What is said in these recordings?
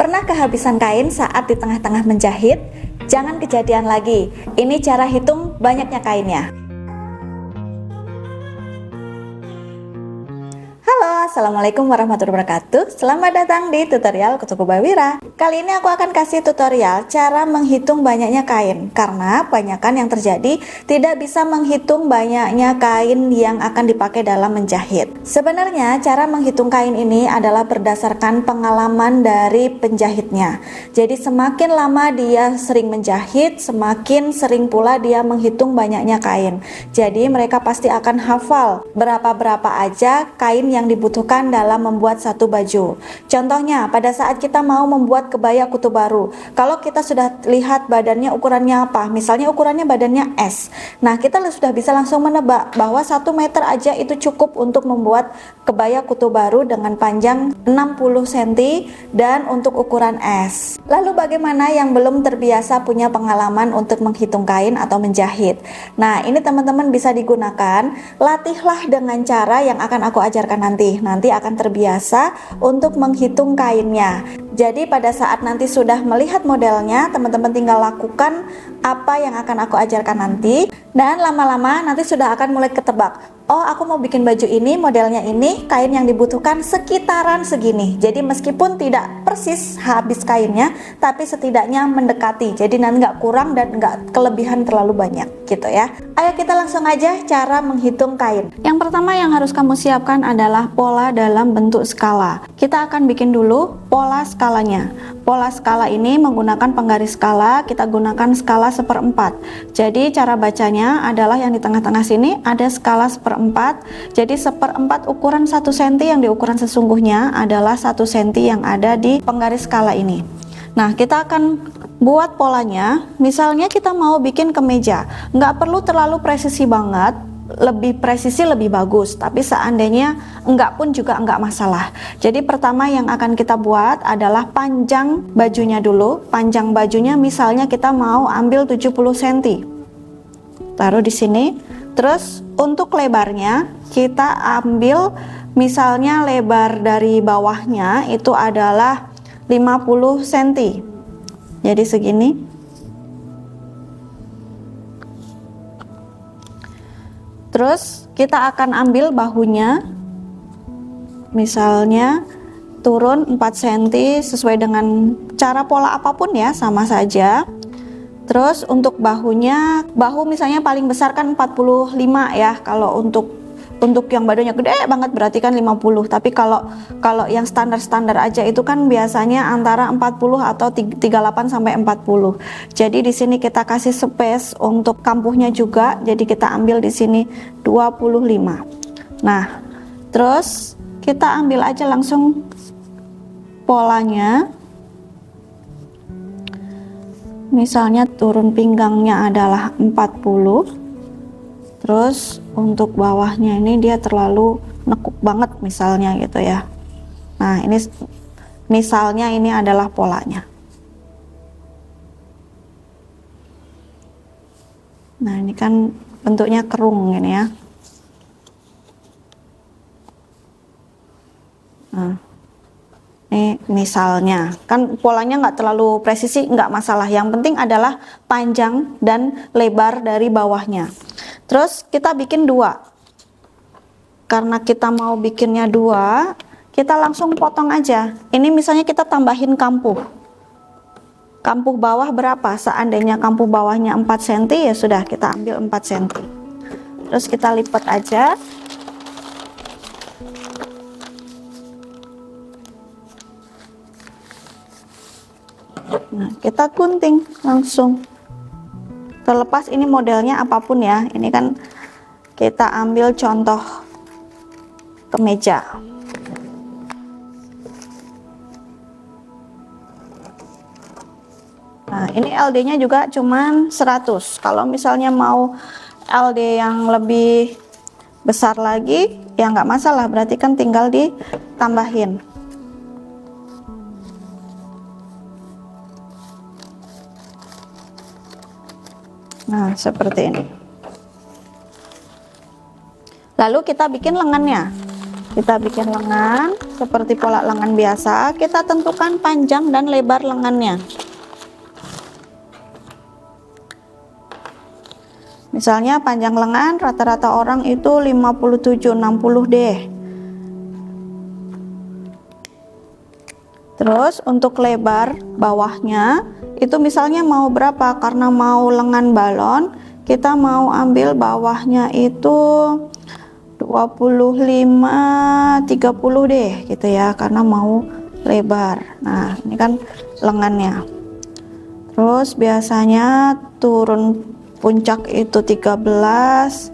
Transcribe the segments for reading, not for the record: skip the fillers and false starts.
Pernah kehabisan kain saat di tengah-tengah menjahit? Jangan kejadian lagi. Ini cara hitung banyaknya kainnya. Halo, assalamualaikum warahmatullahi wabarakatuh. Selamat datang di tutorial Kutuku Bawira. Kali ini aku akan kasih tutorial cara menghitung banyaknya kain, karena kebanyakan yang terjadi tidak bisa menghitung banyaknya kain yang akan dipakai dalam menjahit. Sebenarnya cara menghitung kain ini adalah berdasarkan pengalaman dari penjahitnya. Jadi semakin lama dia sering menjahit, semakin sering pula dia menghitung banyaknya kain. Jadi mereka pasti akan hafal berapa-berapa aja kain yang dibutuhkan dalam membuat satu baju. Contohnya, pada saat kita mau membuat kebaya kutu baru, kalau kita sudah lihat badannya ukurannya apa, misalnya ukurannya badannya S, nah kita sudah bisa langsung menebak bahwa 1 meter aja itu cukup untuk membuat kebaya kutu baru dengan panjang 60 cm dan untuk ukuran S. Lalu bagaimana yang belum terbiasa punya pengalaman untuk menghitung kain atau menjahit? Nah, ini teman-teman bisa digunakan, latihlah dengan cara yang akan aku ajarkan nanti akan terbiasa untuk menghitung kainnya. Jadi pada saat nanti sudah melihat modelnya, teman-teman tinggal lakukan apa yang akan aku ajarkan nanti, dan lama-lama nanti sudah akan mulai ketebak. Oh, aku mau bikin baju ini, modelnya ini, kain yang dibutuhkan sekitaran segini. Jadi meskipun tidak persis habis kainnya, tapi setidaknya mendekati. Jadi nanti nggak kurang dan nggak kelebihan terlalu banyak gitu ya. Ayo kita langsung aja cara menghitung kain. Yang pertama yang harus kamu siapkan adalah pola dalam bentuk skala. Kita akan bikin dulu pola skalanya. Pola skala ini menggunakan penggaris skala, kita gunakan skala 1/4. Jadi cara bacanya adalah yang di tengah-tengah sini ada skala 1/4. Jadi 1/4 ukuran 1 cm yang di ukuran sesungguhnya adalah 1 cm yang ada di penggaris skala ini. Nah, kita akan buat polanya. Misalnya kita mau bikin kemeja, nggak perlu terlalu presisi banget, lebih presisi lebih bagus, tapi seandainya enggak pun juga enggak masalah. Jadi pertama yang akan kita buat adalah panjang bajunya dulu. Panjang bajunya misalnya kita mau ambil 70 cm, taruh di sini. Terus untuk lebarnya kita ambil misalnya lebar dari bawahnya itu adalah 50 cm, jadi segini. Terus kita akan ambil bahunya, misalnya turun 4 cm sesuai dengan cara pola apapun ya, sama saja. Terus untuk bahunya, bahu misalnya paling besar kan 45 ya, kalau untuk yang badannya gede banget berarti kan 50, tapi kalau yang standar-standar aja itu kan biasanya antara 40 atau 38 sampai 40. Jadi di sini kita kasih space untuk kampuhnya juga, jadi kita ambil di sini 25. Nah, terus kita ambil aja langsung polanya. Misalnya turun pinggangnya adalah 40. Terus untuk bawahnya ini dia terlalu nekuk banget misalnya gitu ya. Nah, ini misalnya ini adalah polanya. Nah, ini kan bentuknya kerung ini ya. Nah, ini misalnya kan polanya nggak terlalu presisi, nggak masalah. Yang penting adalah panjang dan lebar dari bawahnya. Terus kita bikin 2. Karena kita mau bikinnya 2, kita langsung potong aja. Ini misalnya kita tambahin kampuh. Kampuh bawah berapa? Seandainya kampuh bawahnya 4 cm, ya sudah kita ambil 4 cm. Terus kita lipat aja. Nah, kita gunting langsung. Terlepas ini modelnya apapun ya, ini kan kita ambil contoh kemeja. Nah, ini LD-nya juga cuman 100. Kalau misalnya mau LD yang lebih besar lagi, ya nggak masalah, berarti kan tinggal ditambahin. Nah, seperti ini. Lalu kita bikin lengannya. Kita bikin lengan. seperti pola lengan biasa, kita tentukan panjang dan lebar lengannya. Misalnya panjang lengan rata-rata orang itu 57-60 deh. Terus untuk lebar bawahnya itu misalnya mau berapa, karena mau lengan balon kita mau ambil bawahnya itu 25-30 deh gitu ya, karena mau lebar. Nah ini kan lengannya. Terus biasanya turun puncak itu 13,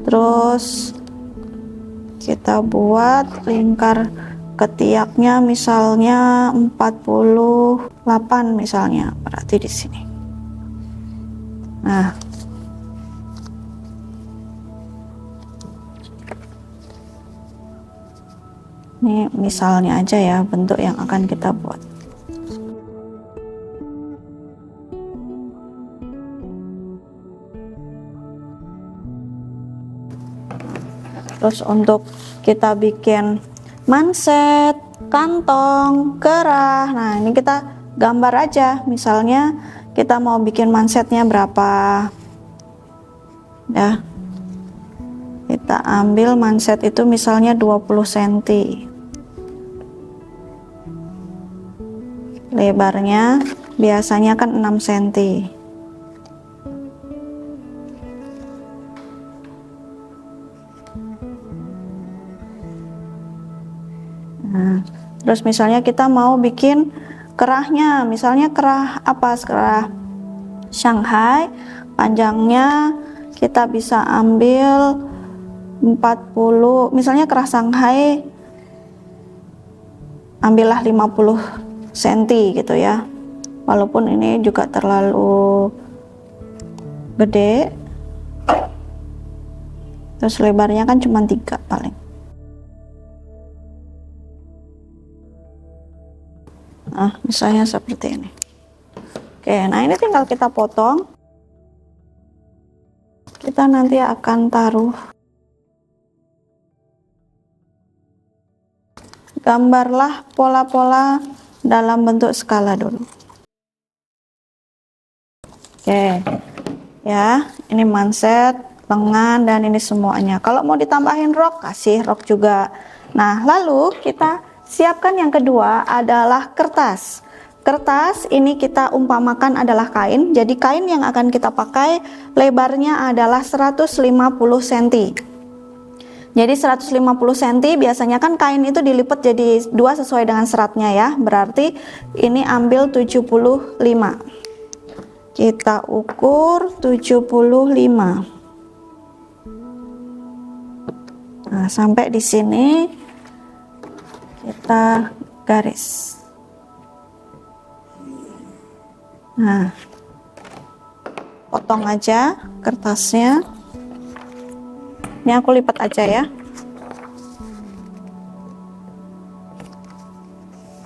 terus kita buat lingkar ketiaknya misalnya 48 misalnya, berarti di sini. Nah, ini misalnya aja ya bentuk yang akan kita buat. Terus untuk kita bikin manset, kantong, kerah, nah ini kita gambar aja. Misalnya kita mau bikin mansetnya berapa ya, kita ambil manset itu misalnya 20 cm, lebarnya biasanya kan 6 cm. Nah, terus misalnya kita mau bikin kerahnya, misalnya kerah apa, kerah Shanghai, panjangnya kita bisa ambil 40, misalnya kerah Shanghai ambillah 50 cm gitu ya, walaupun ini juga terlalu gede. Terus lebarnya kan cuma 3 paling. Nah, misalnya seperti ini. Oke, nah ini tinggal kita potong. Kita nanti akan taruh. Gambarlah pola-pola dalam bentuk skala dulu. Oke, ya, ini manset, lengan, dan ini semuanya. Kalau mau ditambahin rok, kasih rok juga. Nah, lalu kita siapkan yang kedua adalah kertas. Kertas ini kita umpamakan adalah kain. Jadi kain yang akan kita pakai lebarnya adalah 150 cm. Jadi 150 cm biasanya kan kain itu dilipat jadi 2 sesuai dengan seratnya ya. Berarti ini ambil 75. Kita ukur 75. Nah, sampai di sini kita garis. Nah, potong aja kertasnya. Ini aku lipat aja ya.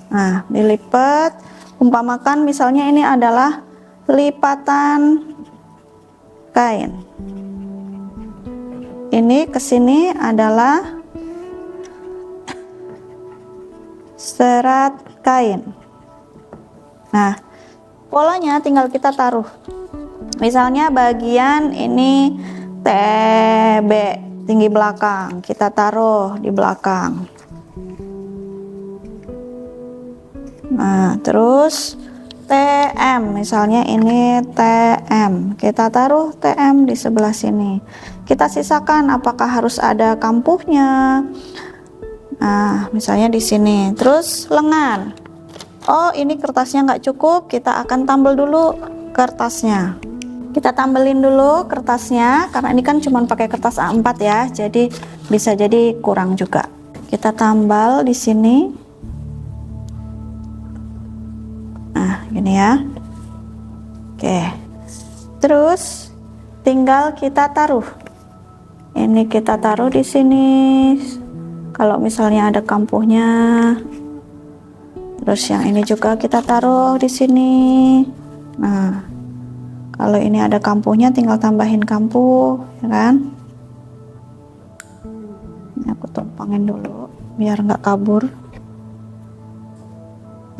Nah, dilipat. Umpamakan misalnya ini adalah lipatan kain. Ini ke sini adalah serat kain. Nah, polanya tinggal kita taruh. Misalnya bagian ini TB, tinggi belakang, kita taruh di belakang. Nah, terus TM, misalnya ini TM, kita taruh TM di sebelah sini. Kita sisakan apakah harus ada kampuhnya. Nah, misalnya di sini. Terus lengan. Oh, ini kertasnya nggak cukup, kita akan tambal dulu kertasnya. Kita tambelin dulu kertasnya, karena ini kan cuma pakai kertas A4 ya, jadi bisa jadi kurang juga. Kita tambal di sini. Nah, gini ya. Oke. Terus tinggal kita taruh. Ini kita taruh di sini. Kalau misalnya ada kampuhnya. Terus yang ini juga kita taruh di sini. Nah, kalau ini ada kampuhnya tinggal tambahin kampuh, ya kan? Ini aku tumpangin dulu biar nggak kabur.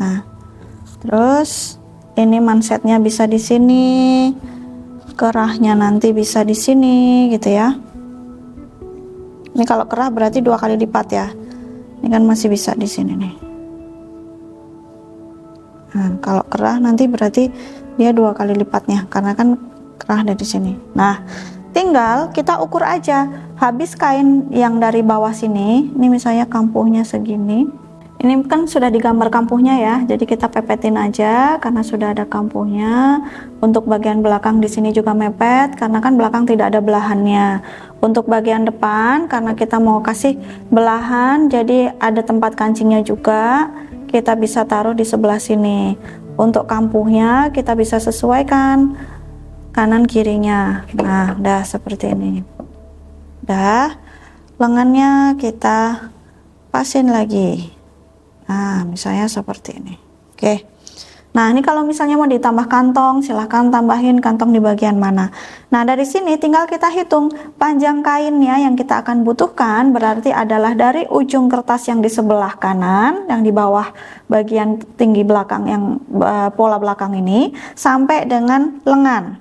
Nah, terus ini mansetnya bisa di sini, kerahnya nanti bisa di sini gitu ya. Ini kalau kerah berarti 2 kali lipat ya. Ini kan masih bisa di sini nih. Nah, kalau kerah nanti berarti dia 2 kali lipatnya karena kan kerah dari sini. Nah, tinggal kita ukur aja habis kain yang dari bawah sini. Ini misalnya kampuhnya segini. Ini kan sudah digambar kampuhnya ya, jadi kita pepetin aja karena sudah ada kampuhnya. Untuk bagian belakang di sini juga mepet karena kan belakang tidak ada belahannya. Untuk bagian depan karena kita mau kasih belahan, jadi ada tempat kancingnya juga. Kita bisa taruh di sebelah sini. Untuk kampuhnya kita bisa sesuaikan kanan kirinya. Nah, udah seperti ini. Udah, lengannya kita pasin lagi. Nah, misalnya seperti ini. Oke. Nah, ini kalau misalnya mau ditambah kantong, silahkan tambahin kantong di bagian mana. Nah, dari sini tinggal kita hitung panjang kainnya yang kita akan butuhkan, berarti adalah dari ujung kertas yang di sebelah kanan, yang di bawah bagian tinggi belakang yang pola belakang ini, sampai dengan lengan.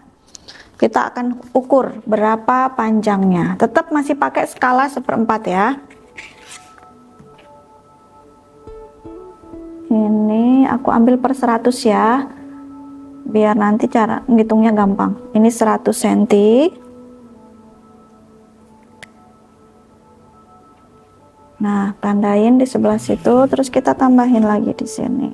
Kita akan ukur berapa panjangnya. Tetap masih pakai skala 1/4 ya. Ini aku ambil per 100 ya, biar nanti cara ngitungnya gampang. Ini 100 cm. Nah, tandain di sebelah situ, terus kita tambahin lagi di sini.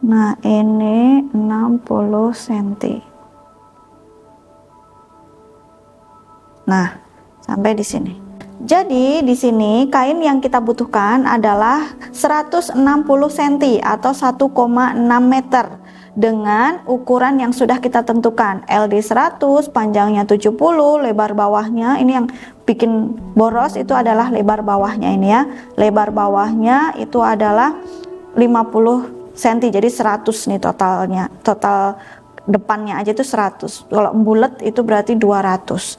Nah, ini 60 cm. Nah, sampai di sini. Jadi di sini kain yang kita butuhkan adalah 160 cm atau 1,6 meter dengan ukuran yang sudah kita tentukan. LD 100, panjangnya 70, lebar bawahnya ini yang bikin boros itu adalah lebar bawahnya ini ya. Lebar bawahnya itu adalah 50 cm. Jadi 100 nih totalnya. Total depannya aja itu 100. Kalau bulat itu berarti 200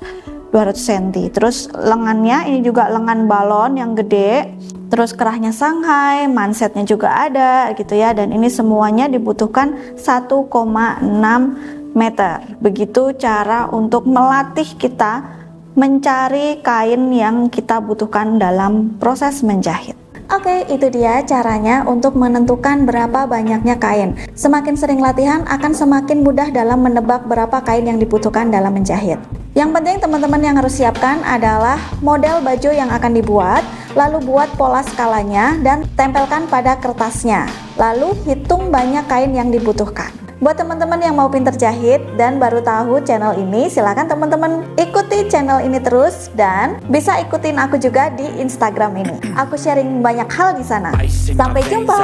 cm. Terus lengannya ini juga lengan balon yang gede, terus kerahnya Shanghai, mansetnya juga ada gitu ya, dan ini semuanya dibutuhkan 1,6 meter. Begitu cara untuk melatih kita mencari kain yang kita butuhkan dalam proses menjahit. Oke, itu dia caranya untuk menentukan berapa banyaknya kain. Semakin sering latihan akan semakin mudah dalam menebak berapa kain yang dibutuhkan dalam menjahit. Yang penting teman-teman yang harus siapkan adalah model baju yang akan dibuat, lalu buat pola skalanya dan tempelkan pada kertasnya. Lalu hitung banyak kain yang dibutuhkan. Buat teman-teman yang mau pinter jahit dan baru tahu channel ini, silakan teman-teman ikuti channel ini terus dan bisa ikutin aku juga di Instagram ini. Aku sharing banyak hal di sana. Sampai jumpa.